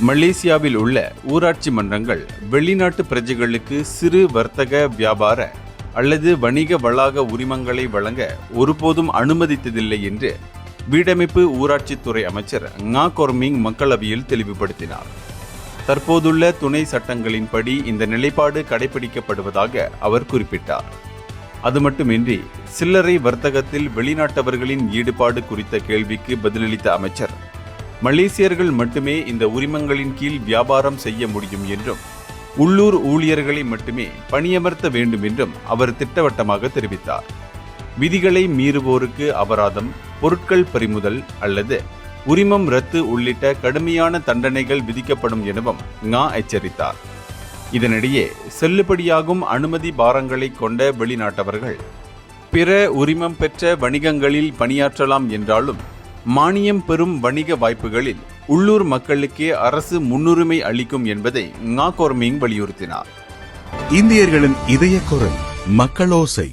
மலேசியாவில் உள்ள ஊராட்சி மன்றங்கள் வெளிநாட்டு பிரஜைகளுக்கு சிறு வர்த்தக வியாபார அல்லது வணிக வளாக உரிமங்களை வழங்க ஒருபோதும் அனுமதித்ததில்லை என்று வீடமைப்பு ஊராட்சித்துறை அமைச்சர் ngா கொர்மிங் மக்களவையில் தெளிவுபடுத்தினார். தற்போதுள்ள துணை சட்டங்களின்படி இந்த நிலைப்பாடு கடைபிடிக்கப்படுவதாக அவர் குறிப்பிட்டார். அது மட்டுமின்றி சில்லறை வர்த்தகத்தில் வெளிநாட்டவர்களின் ஈடுபாடு குறித்த கேள்விக்கு பதிலளித்த அமைச்சர், மலேசியர்கள் மட்டுமே இந்த உரிமங்களின் கீழ் வியாபாரம் செய்ய முடியும் என்றும் உள்ளூர் ஊழியர்களை மட்டுமே பணியமர்த்த வேண்டும் என்றும் அவர் திட்டவட்டமாக தெரிவித்தார். விதிகளை மீறுவோருக்கு அபராதம், பொருட்கள் பறிமுதல் அல்லது உரிமம் ரத்து உள்ளிட்ட கடுமையான தண்டனைகள் விதிக்கப்படும் எனவும் ngா எச்சரித்தார். இதனிடையே செல்லுபடியாகும் அனுமதி பாரங்களை கொண்ட வெளிநாட்டவர்கள் பிற உரிமம் பெற்ற வணிகங்களில் பணியாற்றலாம் என்றாலும் மானியம் பெறும் வணிக வாய்ப்புகளில் உள்ளூர் மக்களுக்கே அரசு முன்னுரிமை அளிக்கும் என்பதை ngா கொர்மிங் வலியுறுத்தினார். இந்தியர்களின் இதய குரல் மக்களோசை.